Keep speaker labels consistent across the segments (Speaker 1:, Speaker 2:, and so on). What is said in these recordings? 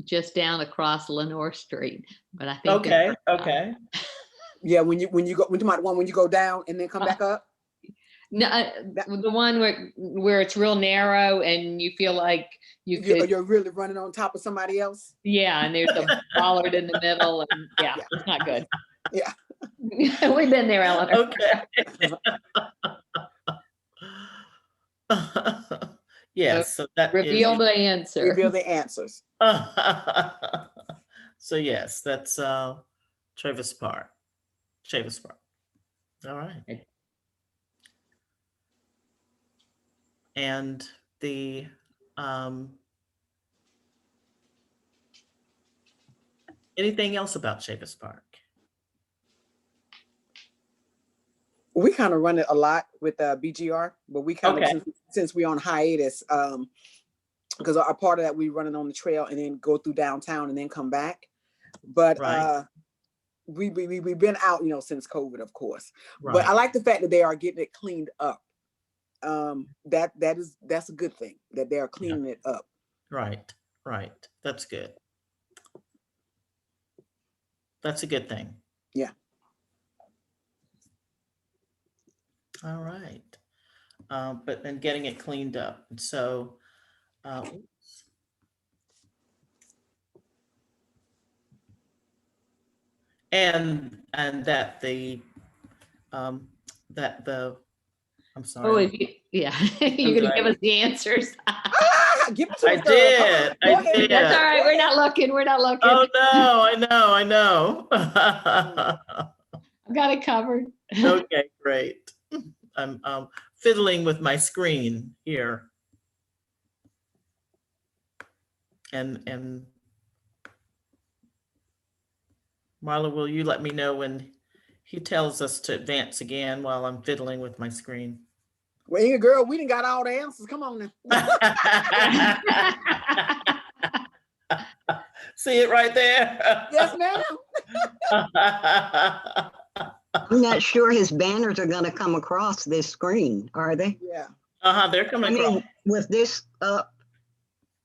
Speaker 1: just down across Lenore Street, but I think
Speaker 2: Okay, okay.
Speaker 3: Yeah, when you go, when you go down and then come back up.
Speaker 1: No, the one where it's real narrow and you feel like
Speaker 3: you're really running on top of somebody else.
Speaker 1: Yeah, and there's a bollard in the middle, and yeah, it's not good.
Speaker 3: Yeah.
Speaker 1: We've been there, Eleanor.
Speaker 2: Okay. Yes, so that
Speaker 1: reveal the answer.
Speaker 3: Reveal the answers.
Speaker 2: So yes, that's Chavis Park. All right. And the anything else about Chavis Park?
Speaker 3: We kind of run it a lot with BGR, but we kind of, since we're on hiatus, because our part of that, we run it on the trail and then go through downtown and then come back. But we've been out, since COVID, of course. Right. But I like the fact that they are getting it cleaned up. That's a good thing that they are cleaning it up.
Speaker 2: Right. That's good. That's a good thing.
Speaker 3: Yeah.
Speaker 2: All right. But then getting it cleaned up. And so, and that the, I'm sorry.
Speaker 1: Oh, you're going to give us the answers.
Speaker 3: Give it to us.
Speaker 2: I did.
Speaker 1: That's all right. We're not looking.
Speaker 2: Oh no, I know.
Speaker 1: I've got it covered.
Speaker 2: Okay, great. I'm fiddling with my screen here. And Marla, will you let me know when he tells us to advance again while I'm fiddling with my screen?
Speaker 3: Well, yeah, girl, we didn't got all the answers. Come on now.
Speaker 2: See it right there?
Speaker 3: Yes, ma'am.
Speaker 4: I'm not sure his banners are going to come across this screen, are they?
Speaker 3: Yeah.
Speaker 2: They're coming across.
Speaker 4: With this up,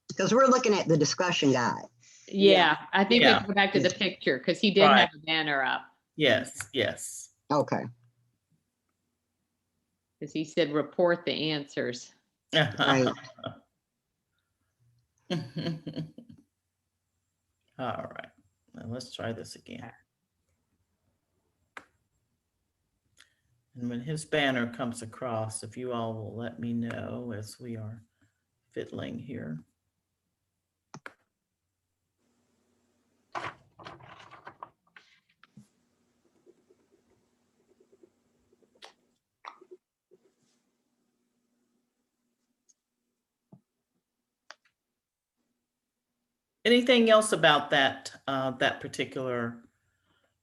Speaker 4: because we're looking at the discussion guide.
Speaker 1: Yeah, I think we have to go back to the picture because he did have a banner up.
Speaker 2: Yes.
Speaker 4: Okay.
Speaker 1: Because he said report the answers.
Speaker 4: Right.
Speaker 2: All right. Now let's try this again. And when his banner comes across, if you all will let me know as we are fiddling here. Anything else about that that particular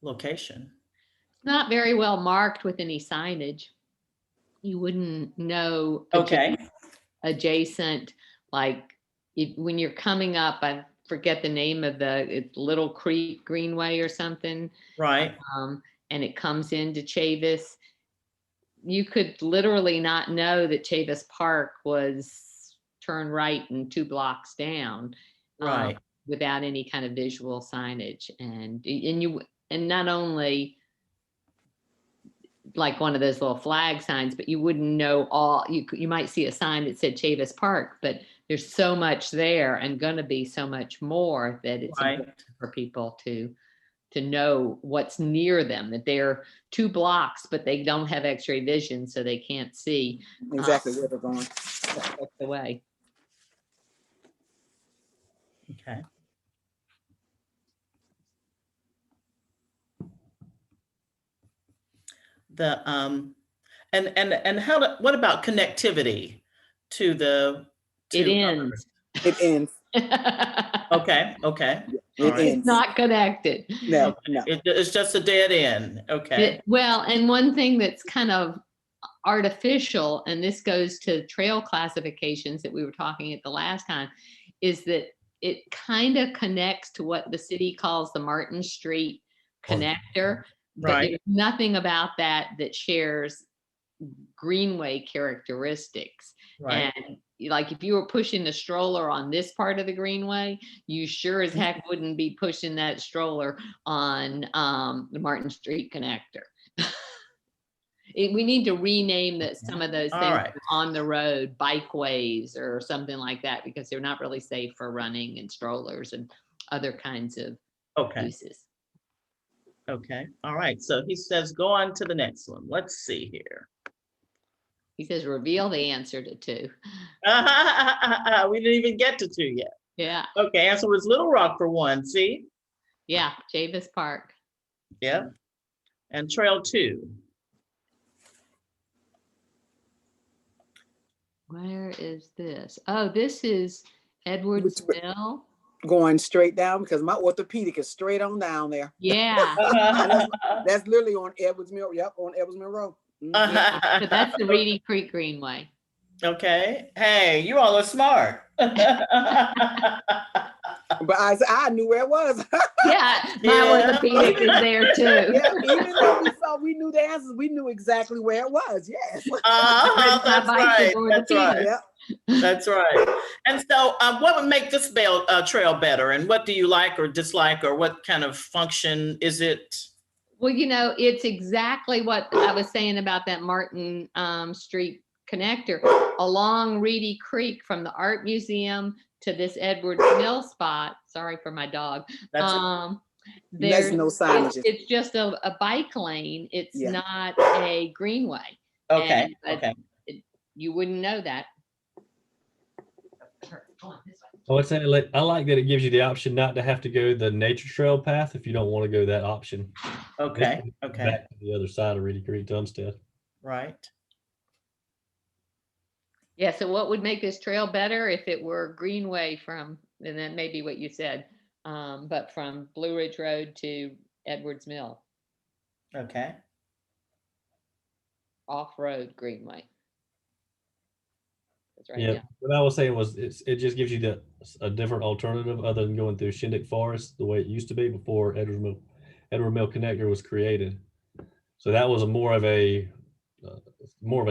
Speaker 2: location?
Speaker 1: Not very well marked with any signage. You wouldn't know. Adjacent, like when you're coming up, I forget the name of it's Little Creek Greenway or something.
Speaker 2: Right.
Speaker 1: And it comes into Chavis. You could literally not know that Chavis Park was turn right and 2 blocks down.
Speaker 2: Right.
Speaker 1: Without any kind of visual signage, and not only like one of those little flag signs, but you wouldn't know all. You might see a sign that said Chavis Park, but there's so much there and going to be so much more that it's important for people to know what's near them, that they're 2 blocks, but they don't have X-ray vision, so they can't see
Speaker 3: exactly where they're going.
Speaker 1: That's the way.
Speaker 2: Okay. The and what about connectivity to the
Speaker 1: it ends.
Speaker 3: It ends.
Speaker 2: Okay.
Speaker 1: It's not connected.
Speaker 3: No.
Speaker 2: It's just a dead end. Okay.
Speaker 1: Well, and one thing that's kind of artificial, and this goes to trail classifications that we were talking at the last time, is that it kind of connects to what the city calls the Martin Street connector, but there's nothing about that shares Greenway characteristics.
Speaker 2: Right.
Speaker 1: And like if you were pushing the stroller on this part of the Greenway, you sure as heck wouldn't be pushing that stroller on the Martin Street connector. We need to rename some of those
Speaker 2: All
Speaker 1: things
Speaker 2: right.
Speaker 1: on the road, bikeways or something like that, because they're not really safe for running and strollers and other kinds of uses.
Speaker 2: Okay. All right. So he says, go on to the next one. Let's see here.
Speaker 1: He says, reveal the answer to 2.
Speaker 2: We didn't even get to 2 yet.
Speaker 1: Yeah.
Speaker 2: Okay. Answer was Little Rock for 1. See?
Speaker 1: Yeah. Chavis Park.
Speaker 2: Yep. And Trail 2.
Speaker 1: Where is this? Oh, this is Edwards Mill.
Speaker 3: Going straight down because my orthopedic is straight on down there.
Speaker 1: Yeah.
Speaker 3: That's literally on Edwards Mill. Yep, on Edwards Mill Road.
Speaker 1: Yeah. So that's the Reedy Creek Greenway.
Speaker 2: Okay. Hey, you all are smart.
Speaker 3: But I knew where it was.
Speaker 1: Yeah, my orthopedic is there too.
Speaker 3: Yeah, even though we knew the answers, we knew exactly where it was. Yes.
Speaker 2: That's right. That's right.
Speaker 3: Yep.
Speaker 2: That's right. And so, what would make this trail better? And what do you like or dislike, or what kind of function is it?
Speaker 1: Well, it's exactly what I was saying about that Martin Street connector along Reedy Creek from the art museum to this Edwards Mill spot. Sorry for my dog.
Speaker 3: There's no signage.
Speaker 1: It's just a bike lane. It's not a greenway.
Speaker 2: Okay.
Speaker 1: You wouldn't know that.
Speaker 5: I like that it gives you the option not to have to go the nature trail path if you don't want to go that option.
Speaker 2: Okay.
Speaker 5: Back to the other side of Reedy Creek to Umstead.
Speaker 2: Right.
Speaker 1: Yeah, so what would make this trail better if it were Greenway and that may be what you said, but from Blue Ridge Road to Edwards Mill.
Speaker 2: Okay.
Speaker 1: Off-road Greenway. That's right.
Speaker 5: Yeah. What I was saying was it just gives you a different alternative other than going through Shindig Forest the way it used to be before Edward Mill Connector was created. So that was more of a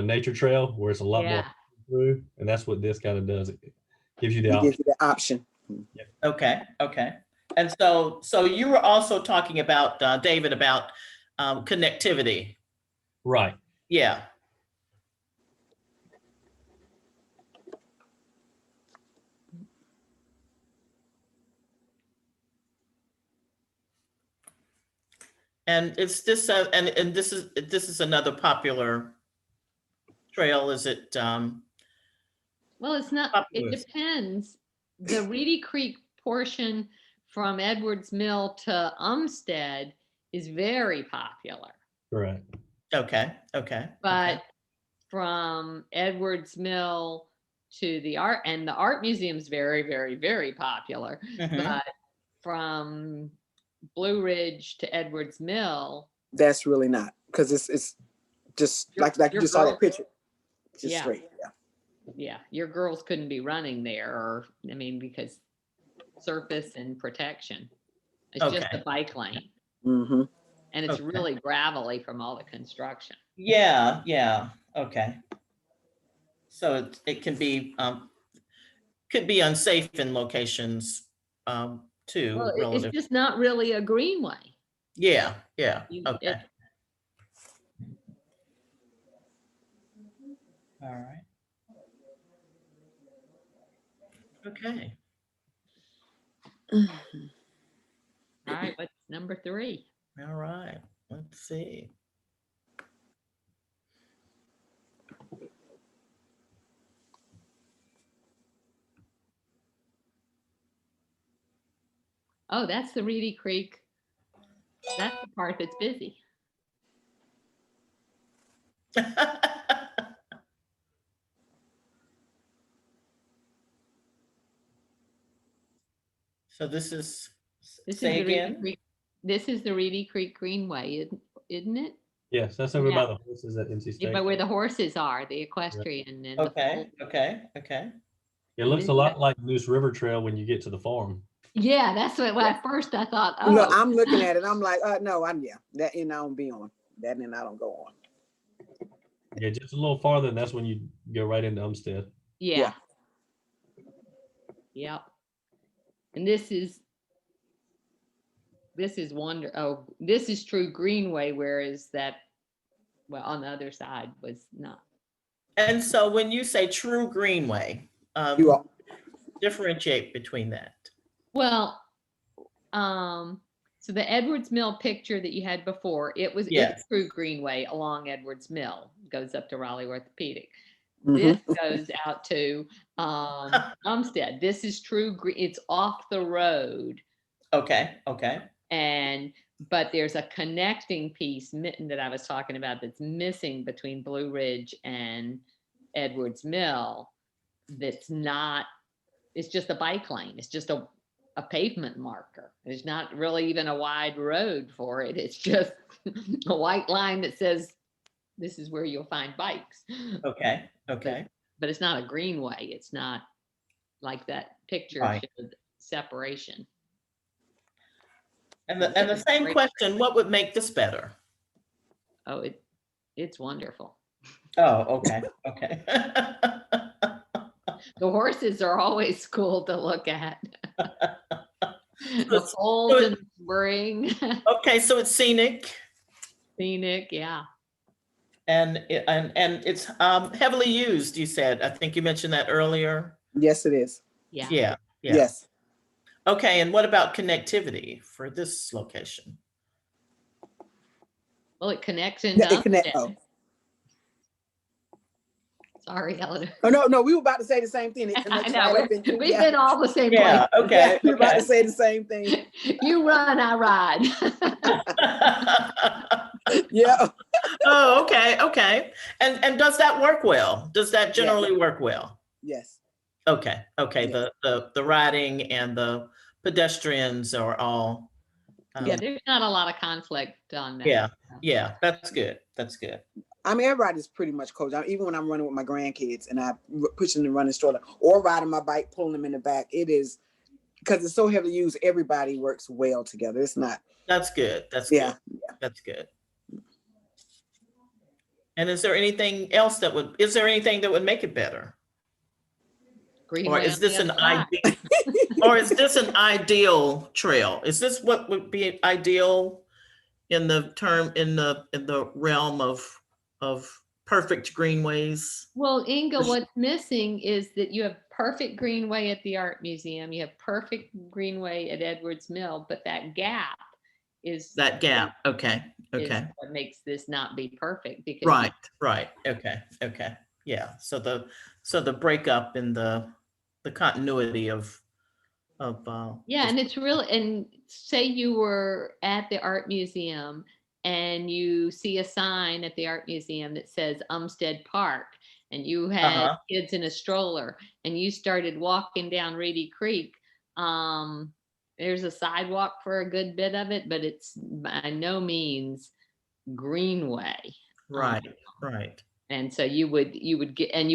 Speaker 5: nature trail where it's a lot more through, and that's what this kind of does. It gives you the
Speaker 3: option.
Speaker 5: Yep.
Speaker 2: Okay. And so you were also talking about David about connectivity.
Speaker 5: Right.
Speaker 2: Yeah. And it's this and this is another popular trail. Is it?
Speaker 1: Well, it's not. It depends. The Reedy Creek portion from Edwards Mill to Umstead is very popular.
Speaker 5: Right.
Speaker 2: Okay.
Speaker 1: But from Edwards Mill to the art museum is very, very, very popular.
Speaker 2: Mm-hmm.
Speaker 1: But from Blue Ridge to Edwards Mill,
Speaker 3: that's really not, because it's just like you just saw that picture. Just straight.
Speaker 1: Yeah, your girls couldn't be running there, because surface and protection. It's just a bike lane.
Speaker 3: Mm-hmm.
Speaker 1: And it's really gravelly from all the construction.
Speaker 2: Yeah. Okay. So it can be could be unsafe in locations too.
Speaker 1: Well, it's just not really a greenway.
Speaker 2: Yeah. Okay. All right. Okay.
Speaker 1: All right, what's number 3?
Speaker 2: All right. Let's see.
Speaker 1: Oh, that's the Reedy Creek. That's the part that's busy.
Speaker 2: So this is
Speaker 1: the Reedy Creek Greenway, isn't it?
Speaker 5: Yes, that's over by the horses at NC State.
Speaker 1: Yeah, but where the horses are, the equestrian. And
Speaker 2: okay.
Speaker 5: It looks a lot like Moose River Trail when you get to the farm.
Speaker 1: Yeah, that's what at first I thought. Oh,
Speaker 3: no, I'm looking at it. I'm like, no, that end I don't be on. That end I don't go on.
Speaker 5: Yeah, just a little farther, and that's when you go right into Umstead.
Speaker 1: Yeah. Yep. And this is this is true Greenway, whereas that, well, on the other side was not.
Speaker 2: And so when you say true Greenway,
Speaker 3: You are.
Speaker 2: differentiate between that.
Speaker 1: Well, so the Edwards Mill picture that you had before, it's
Speaker 2: Yes.
Speaker 1: true Greenway along Edwards Mill, goes up to Raleigh Orthopedic.
Speaker 3: Mhm.
Speaker 1: This goes out to Umstead. This is true. It's off the road,
Speaker 2: Okay, okay.
Speaker 1: but there's a connecting piece that I was talking about that's missing between Blue Ridge and Edwards Mill. That's not. It's just a bike lane. It's just a pavement marker. There's not really even a wide road for it. It's just a white line that says this is where you'll find bikes.
Speaker 2: Okay, okay.
Speaker 1: But it's not a greenway. It's not like that picture
Speaker 2: Right.
Speaker 1: showed separation.
Speaker 2: And the same question, what would make this better?
Speaker 1: Oh, it's wonderful.
Speaker 2: Oh, okay, okay.
Speaker 1: The horses are always cool to look at. The foals in the spring.
Speaker 2: Okay, so it's scenic.
Speaker 1: Scenic, yeah.
Speaker 2: And it's heavily used, you said. I think you mentioned that earlier.
Speaker 3: Yes, it is.
Speaker 1: Yeah.
Speaker 2: Yeah, yeah.
Speaker 3: Yes.
Speaker 2: Okay, and what about connectivity for this location?
Speaker 1: Well, it connects
Speaker 3: Yeah,
Speaker 1: into
Speaker 3: it connect.
Speaker 1: Umstead. Sorry, Eleanor.
Speaker 3: Oh, no, we were about to say the same thing. It
Speaker 1: I
Speaker 3: connects
Speaker 1: know,
Speaker 3: right up into-
Speaker 1: we've
Speaker 3: yeah.
Speaker 1: been all the same
Speaker 2: Yeah,
Speaker 1: place.
Speaker 2: okay,
Speaker 3: We were about
Speaker 2: okay.
Speaker 3: to say the same thing.
Speaker 1: You run, I ride.
Speaker 3: Yeah.
Speaker 2: Oh, okay, okay. And does that work well? Does that generally work well?
Speaker 3: Yes.
Speaker 2: Okay, okay.
Speaker 3: Yes.
Speaker 2: The riding and the pedestrians are all.
Speaker 1: Yeah, there's not a lot of conflict on that.
Speaker 2: Yeah, yeah. That's good. That's good.
Speaker 3: I mean, everybody's pretty much coach. Even when I'm running with my grandkids and I push them in the running stroller or riding my bike, pulling them in the back, it is because it's so heavily used. Everybody works well together. It's not.
Speaker 2: That's good. That's
Speaker 3: Yeah.
Speaker 2: good. That's good. And is there anything else that would make it better?
Speaker 1: Greenway
Speaker 2: Or is
Speaker 1: on
Speaker 2: this
Speaker 1: the
Speaker 2: an
Speaker 1: other side.
Speaker 2: ideal, or is this an ideal trail? Is this what would be ideal in the realm of perfect greenways?
Speaker 1: Well, Inga, what's missing is that you have perfect greenway at the art museum. You have perfect greenway at Edwards Mill, but that gap is
Speaker 2: That gap. Okay.
Speaker 1: is
Speaker 2: Okay.
Speaker 1: what makes this not be perfect because
Speaker 2: Right. Right. Okay. Okay. Yeah. So the breakup in the continuity of
Speaker 1: yeah, and it's real. And say you were at the art museum and you see a sign at the art museum that says Umstead Park, and you had kids in a stroller, and you started walking down Reedy Creek. There's a sidewalk for a good bit of it, but it's by no means greenway.
Speaker 2: right. Right.
Speaker 1: And so you would get, and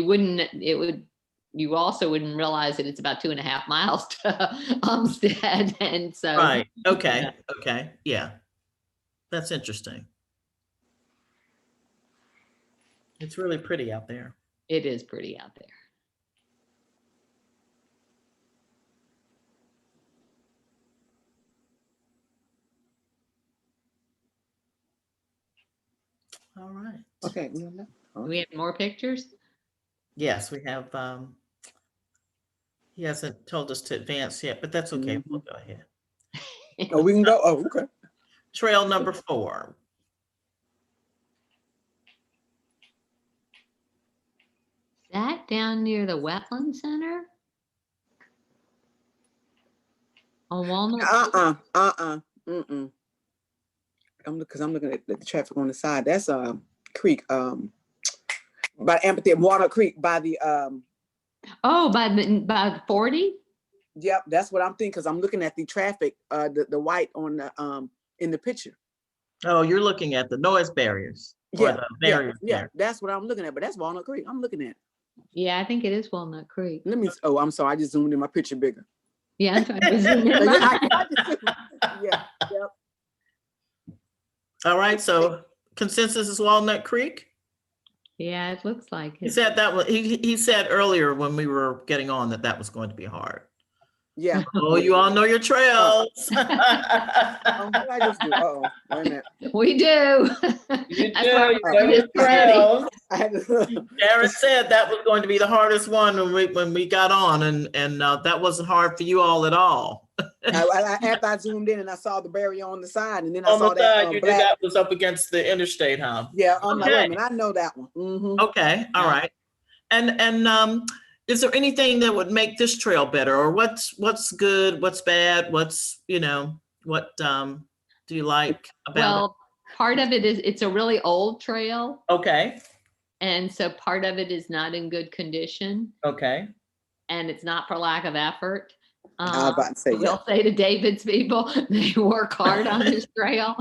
Speaker 1: you also wouldn't realize that it's about 2.5 miles to Umstead. And so,
Speaker 2: Right. Okay. Okay. Yeah. That's interesting. It's really pretty out there.
Speaker 1: it is pretty out there.
Speaker 2: All right.
Speaker 3: Okay.
Speaker 1: Do we have more pictures?
Speaker 2: Yes, we have, he hasn't told us to advance yet, but that's okay. We'll go ahead.
Speaker 3: Oh, we can go. Oh, okay.
Speaker 2: Trail number 4.
Speaker 1: That down near the wetland center? On Walnut?
Speaker 3: Mm-mm. I'm looking at the traffic on the side. That's creek. By Amphitheater, Walnut Creek, by the
Speaker 1: Oh, by 40?
Speaker 3: Yep, that's what I'm thinking because I'm looking at the traffic, the white on the in the picture.
Speaker 2: Oh, you're looking at the noise barriers. Or
Speaker 3: Yeah,
Speaker 2: the barriers
Speaker 3: yeah,
Speaker 2: there.
Speaker 3: that's what I'm looking at. But that's Walnut Creek. I'm looking at.
Speaker 1: Yeah, I think it is Walnut Creek.
Speaker 3: Let me. Oh, I'm sorry. I just zoomed in my picture bigger.
Speaker 1: Yeah, I'm trying to zoom in
Speaker 3: Yeah,
Speaker 1: mine.
Speaker 3: yeah, yep.
Speaker 2: All right, so consensus is Walnut Creek.
Speaker 1: Yeah, it looks like
Speaker 2: He
Speaker 1: it.
Speaker 2: said that was, he said earlier when we were getting on that was going to be hard.
Speaker 3: Yeah.
Speaker 2: Oh, you all know your trails.
Speaker 3: I just do. Uh-oh. Wait a minute.
Speaker 1: We do.
Speaker 2: You
Speaker 1: That's why
Speaker 2: do,
Speaker 1: we're
Speaker 2: you know
Speaker 1: in
Speaker 2: your
Speaker 1: this city.
Speaker 2: trails.
Speaker 3: I had to,
Speaker 2: Darren said that was going to be the hardest one when we got on, and that wasn't hard for you all at all.
Speaker 3: after I zoomed in and I saw the barrier on the side, and then I
Speaker 2: On
Speaker 3: saw
Speaker 2: the
Speaker 3: that
Speaker 2: side, you knew
Speaker 3: black.
Speaker 2: that was up against the interstate, huh?
Speaker 3: Yeah, I'm like, wait a
Speaker 2: Okay.
Speaker 3: minute, I know that one. Mhm.
Speaker 2: Okay, all right. And is there anything that would make this trail better, or what's good, what's bad, what's what do you like about
Speaker 1: Well, part of it is it's a really old trail,
Speaker 2: it? Okay,
Speaker 1: and so part of it is not in good condition,
Speaker 2: okay,
Speaker 1: and it's not for lack of effort.
Speaker 3: I was about to say, yeah.
Speaker 1: We'll say to David's people, they work hard on this trail,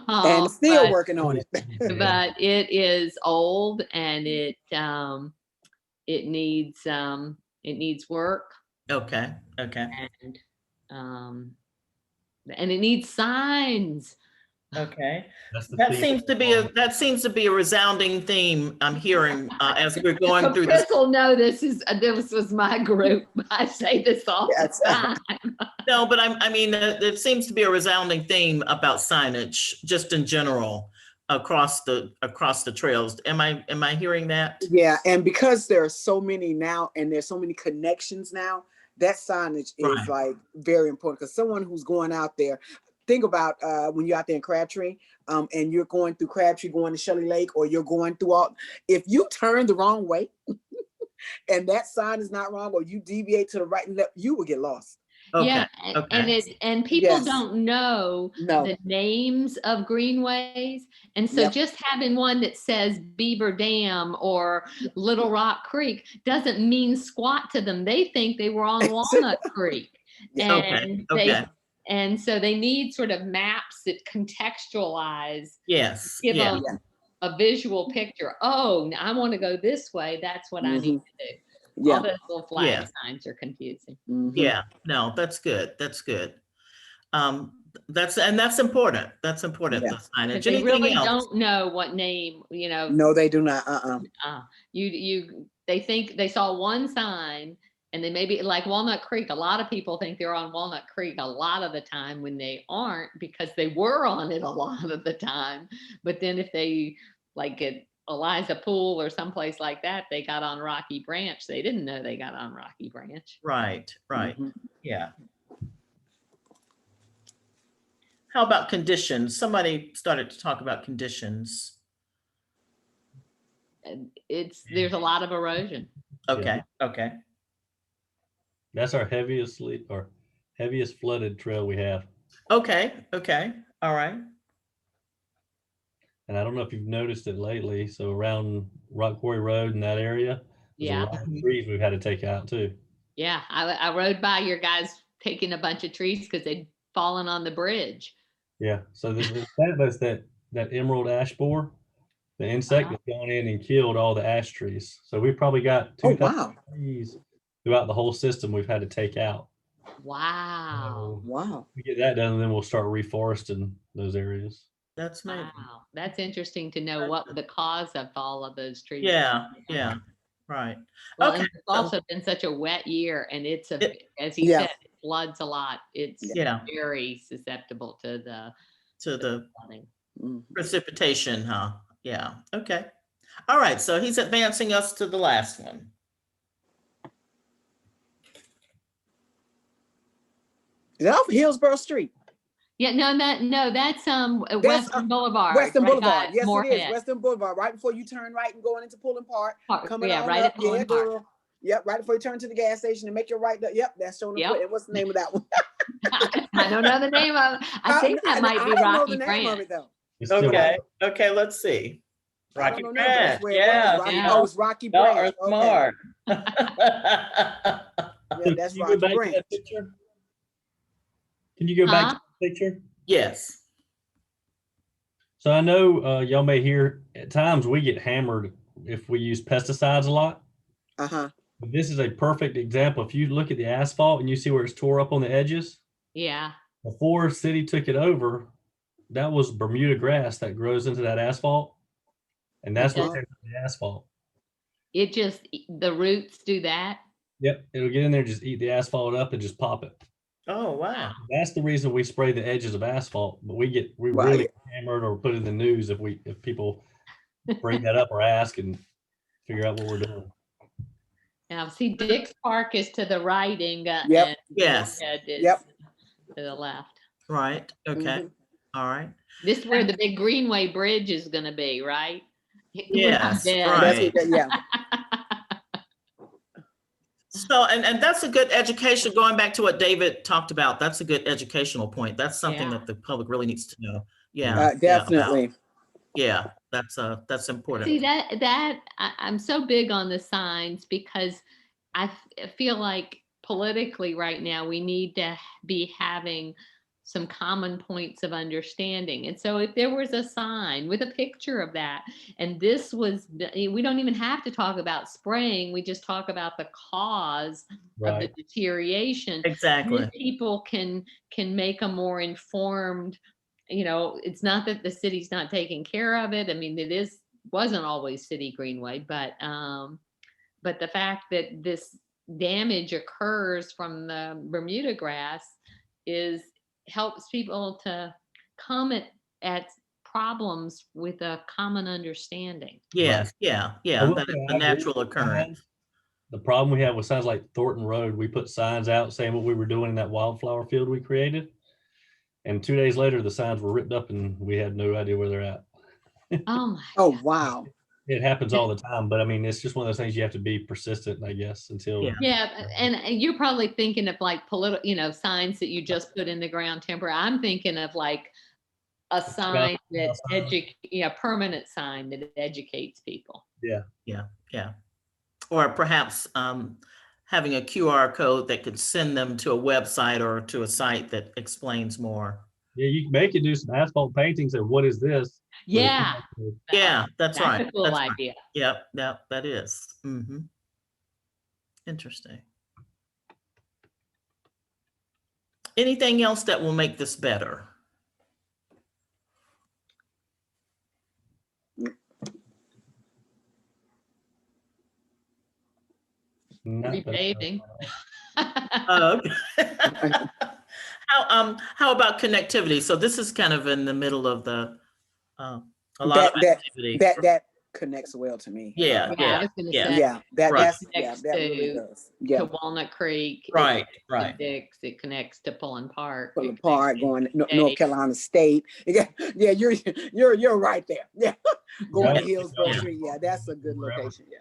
Speaker 3: And still
Speaker 1: but,
Speaker 3: working on it.
Speaker 1: but it is old, and it needs work,
Speaker 2: okay, okay,
Speaker 1: and it needs signs.
Speaker 2: okay.
Speaker 5: That's the
Speaker 2: That
Speaker 5: theme.
Speaker 2: seems to be a resounding theme I'm hearing as we're going
Speaker 1: So
Speaker 2: through this.
Speaker 1: Chris will know this was my group. I say this all
Speaker 3: Yes.
Speaker 1: the time.
Speaker 2: No, but I mean, there seems to be a resounding theme about signage, just in general, across the trails. Am I hearing that?
Speaker 3: Yeah, and because there are so many now, and there's so many connections now, that signage is
Speaker 2: Right.
Speaker 3: like very important. Because someone who's going out there, think about when you're out there in Crabtree, and you're going through Crabtree, going to Shelley Lake, or you're going through all. If you turn the wrong way, and that sign is not wrong, or you deviate to the right and left, you will get lost.
Speaker 2: Okay.
Speaker 1: Yeah,
Speaker 2: Okay.
Speaker 1: and people
Speaker 3: Yes.
Speaker 1: don't know
Speaker 3: No.
Speaker 1: the names of greenways, and so
Speaker 3: Yep.
Speaker 1: just having one that says Beaver Dam or Little Rock Creek doesn't mean squat to them. They think they were on Walnut Creek,
Speaker 3: Yeah.
Speaker 1: and
Speaker 2: Okay.
Speaker 1: and so they need sort of maps that contextualize,
Speaker 2: Yes.
Speaker 1: give
Speaker 2: Yeah.
Speaker 1: them a visual picture. Oh, I want to go this way. That's what I need to do.
Speaker 3: Yeah.
Speaker 1: All those little flag
Speaker 2: Yeah.
Speaker 1: signs are confusing.
Speaker 3: Mhm.
Speaker 2: Yeah. No, that's good. That's good. That's important. That's important.
Speaker 3: Yeah.
Speaker 2: The signage.
Speaker 1: But they
Speaker 2: Anything
Speaker 1: really
Speaker 2: else?
Speaker 1: don't know what name,
Speaker 3: No, they do not.
Speaker 1: they think they saw one sign, and they maybe like Walnut Creek. A lot of people think they're on Walnut Creek a lot of the time when they aren't, because they were on it a lot of the time. But then if they like get Eliza Pool or someplace like that, they got on Rocky Branch. They didn't know they got on Rocky Branch.
Speaker 2: Right. Right.
Speaker 3: Mhm.
Speaker 2: Yeah. How about conditions? Somebody started to talk about conditions.
Speaker 1: And there's a lot of erosion.
Speaker 2: Okay. Okay.
Speaker 5: That's our heaviest flooded trail we have.
Speaker 2: Okay. Okay. All right.
Speaker 5: And I don't know if you've noticed it lately. So around Rock Quarry Road in that area, there's
Speaker 1: Yeah.
Speaker 5: a lot of trees we've had to take out too.
Speaker 1: Yeah, I rode by your guys taking a bunch of trees because they'd fallen on the bridge.
Speaker 5: Yeah. So that's that emerald ash borer, the insect that's gone in and killed all the ash trees. So we probably got 2,000
Speaker 3: wow.
Speaker 5: trees throughout the whole system we've had to take out.
Speaker 1: Wow.
Speaker 5: So
Speaker 3: Wow.
Speaker 5: we get that done, and then we'll start reforesting those areas.
Speaker 2: That's amazing.
Speaker 1: Wow. That's interesting to know what the cause of all of those trees.
Speaker 2: Yeah. Yeah. Right.
Speaker 1: Well,
Speaker 2: Okay.
Speaker 1: and it's also been such a wet year, and as he
Speaker 3: Yeah.
Speaker 1: said, it floods a lot. It's
Speaker 2: Yeah.
Speaker 1: very susceptible to the flooding.
Speaker 3: Mhm.
Speaker 2: Precipitation, huh? Yeah. Okay. All right. So he's advancing us to the last one.
Speaker 3: Is that off Hillsborough Street?
Speaker 1: Yeah, that's Western Boulevard.
Speaker 3: Western
Speaker 1: right
Speaker 3: Boulevard.
Speaker 1: by
Speaker 3: Yes, it
Speaker 1: Moorhead.
Speaker 3: is. Western Boulevard. Right before you turn right and going into Pullen Park. Coming
Speaker 1: Yeah,
Speaker 3: on
Speaker 1: right
Speaker 3: up.
Speaker 1: at Pullen
Speaker 3: Yeah,
Speaker 1: Park.
Speaker 3: girl. Yep, right before you turn to the gas station and make your right. Yep, that's showing
Speaker 1: Yep.
Speaker 3: up. What's the name of that one?
Speaker 1: I don't know the name of it. I think that might be
Speaker 3: I don't know
Speaker 1: Rocky
Speaker 3: the name of
Speaker 1: Branch.
Speaker 3: it though.
Speaker 5: It's still
Speaker 2: Okay. Okay. Let's see.
Speaker 3: I
Speaker 2: Rocky
Speaker 3: don't know. That's
Speaker 2: Branch.
Speaker 3: where it
Speaker 2: Yeah.
Speaker 3: was. Rocky,
Speaker 1: Yeah.
Speaker 3: Oh, it's Rocky
Speaker 2: Y'all are
Speaker 3: Branch. Okay.
Speaker 2: smart.
Speaker 3: Yeah, that's
Speaker 5: Can you go
Speaker 3: Rocky
Speaker 5: back to
Speaker 3: Branch.
Speaker 5: that picture? Can you go back to the picture?
Speaker 2: Yes.
Speaker 5: So I know y'all may hear at times we get hammered if we use pesticides a lot.
Speaker 3: Uh-huh.
Speaker 5: But this is a perfect example. If you look at the asphalt and you see where it's tore up on the edges,
Speaker 1: Yeah.
Speaker 5: before city took it over, that was Bermuda grass that grows into that asphalt. And that's what
Speaker 3: Okay.
Speaker 5: tears up the asphalt.
Speaker 1: The roots do that.
Speaker 5: Yep, it'll get in there, just eat the asphalt up and just pop it.
Speaker 2: Oh, wow.
Speaker 5: That's the reason we spray the edges of asphalt, but we
Speaker 3: Right.
Speaker 5: really hammered or put in the news if people bring that up or ask and figure out what we're doing.
Speaker 1: Now, see, Dick's Park is to the right, Inga.
Speaker 3: Yep.
Speaker 1: And
Speaker 2: Yes.
Speaker 1: Bullhead is
Speaker 3: Yep.
Speaker 1: to the left.
Speaker 2: Right. Okay.
Speaker 3: Mhm.
Speaker 2: All right.
Speaker 1: This is where the big Greenway Bridge is going to be, right? We're not
Speaker 2: Yes,
Speaker 1: dead.
Speaker 2: right.
Speaker 3: That's what, yeah.
Speaker 2: So, and that's a good education, going back to what David talked about. That's a good educational point. That's something
Speaker 1: Yeah.
Speaker 2: that the public really needs to know. Yeah.
Speaker 3: Uh, definitely.
Speaker 2: Yeah. That's important.
Speaker 1: See, I'm so big on the signs because I feel like politically right now we need to be having some common points of understanding. And so if there was a sign with a picture of that, and this was, we don't even have to talk about spraying, we just talk about the cause of the
Speaker 5: Right.
Speaker 1: deterioration.
Speaker 2: Exactly.
Speaker 1: Then people can make a more informed, it's not that the city's not taking care of it. I mean, wasn't always City Greenway, but the fact that this damage occurs from the Bermuda grass helps people to come at problems with a common understanding.
Speaker 2: Yes. Yeah. Yeah.
Speaker 5: will
Speaker 2: That
Speaker 5: say
Speaker 2: is
Speaker 5: I
Speaker 2: a
Speaker 5: agree
Speaker 2: natural
Speaker 5: with
Speaker 2: occurrence.
Speaker 5: The problem we have with signs like Thornton Road, we put signs out saying what we were doing in that wildflower field we created. And 2 days later, the signs were ripped up and we had no idea where they're at.
Speaker 1: Oh my
Speaker 3: Oh,
Speaker 1: God.
Speaker 3: wow.
Speaker 5: It happens all the time, but I mean, it's just one of those things you have to be persistent, I guess, until.
Speaker 2: Yeah.
Speaker 1: Yeah, and you're probably thinking of like political, signs that you just put in the ground temporary. I'm thinking of like a sign that permanent sign that educates people.
Speaker 5: Yeah.
Speaker 2: Yeah. Yeah. Or perhaps having a QR code that could send them to a website or to a site that explains more.
Speaker 5: Yeah, you can make it do some asphalt paintings and what is this?
Speaker 1: Yeah.
Speaker 2: Yeah, that's right.
Speaker 1: That's a cool
Speaker 2: That's right.
Speaker 1: idea.
Speaker 2: Yep, that is. Interesting. Anything else that will make this better?
Speaker 1: Repaving.
Speaker 2: Okay. How about connectivity? So this is kind of in the middle of the a lot of activity.
Speaker 3: That connects well to me.
Speaker 2: Yeah,
Speaker 1: I was gonna say,
Speaker 3: Yeah, that
Speaker 2: Right.
Speaker 3: that really does. Yeah.
Speaker 1: to Walnut Creek.
Speaker 2: Right,
Speaker 1: It
Speaker 2: right.
Speaker 1: connects, it connects to Pullen Park.
Speaker 3: Pullen
Speaker 1: it
Speaker 3: Park,
Speaker 1: connects
Speaker 3: going
Speaker 1: to
Speaker 3: to North Carolina State. Yeah, you're right there. Yeah, going to Hillsborough Street. Yeah, that's a good location. Yeah.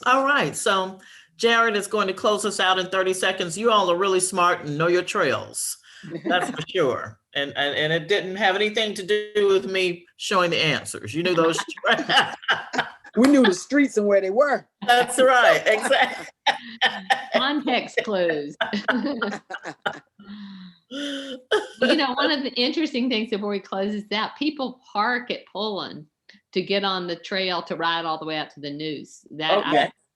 Speaker 2: All right, so Jared is going to close us out in 30 seconds. You all are really smart and know your trails. That's for sure. And it didn't have anything to do with me showing the answers. You knew those.
Speaker 3: We knew the streets and where they were.
Speaker 2: That's right. Exactly.
Speaker 1: Context clues. One of the interesting things before we close is that people park at Pullen to get on the trail to ride all the way out to the news.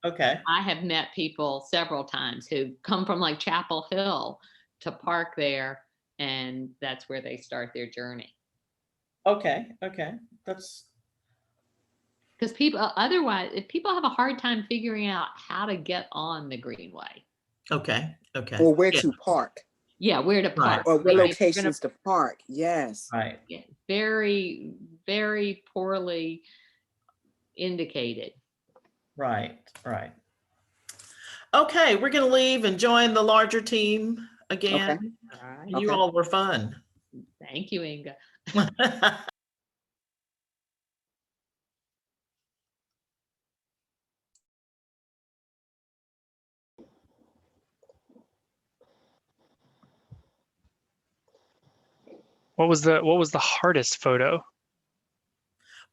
Speaker 2: Okay.
Speaker 1: I have met people several times who come from like Chapel Hill to park there, and that's where they start their journey.
Speaker 2: Okay. That's
Speaker 1: because otherwise, if people have a hard time figuring out how to get on the Greenway.
Speaker 2: Okay.
Speaker 3: Or where to park.
Speaker 1: Yeah, where to park.
Speaker 3: Or where locations to park. Yes.
Speaker 2: Right.
Speaker 1: Yeah, very, very poorly indicated.
Speaker 2: Right. Okay, we're going to leave and join the larger team again.
Speaker 3: Okay.
Speaker 1: All right.
Speaker 2: You all were fun.
Speaker 1: Thank you, Inga.
Speaker 6: What was the hardest photo?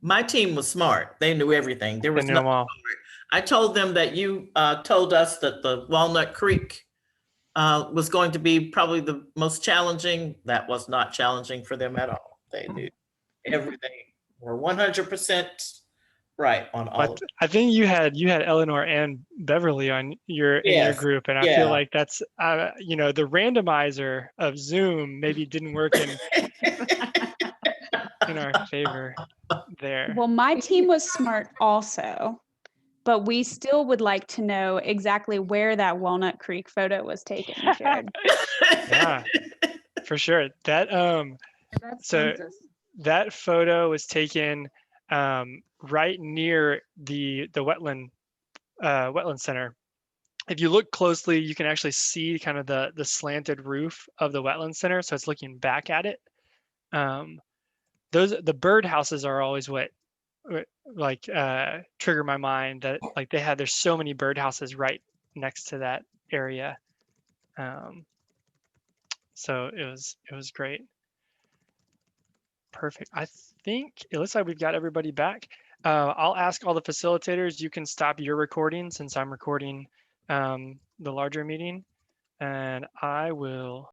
Speaker 2: My team was smart. They knew everything. There was no. I told them that you told us that the Walnut Creek was going to be probably the most challenging. That was not challenging for them at all. They knew everything. We're 100% right on all.
Speaker 6: But I think you had Eleanor and Beverly on in your group, and I feel like that's the randomizer of Zoom maybe didn't work in our favor there.
Speaker 7: Well, my team was smart also. but we still would like to know exactly where that Walnut Creek photo was taken, Jared.
Speaker 6: Yeah, for sure. That that photo was taken right near the wetland center. If you look closely, you can actually see kind of the slanted roof of the wetland center. So it's looking back at it. The bird houses are always what like trigger my mind, that like there's so many bird houses right next to that area. So it was great. Perfect. I think it looks like we've got everybody back. I'll ask all the facilitators, you can stop your recording since I'm recording the larger meeting, and I will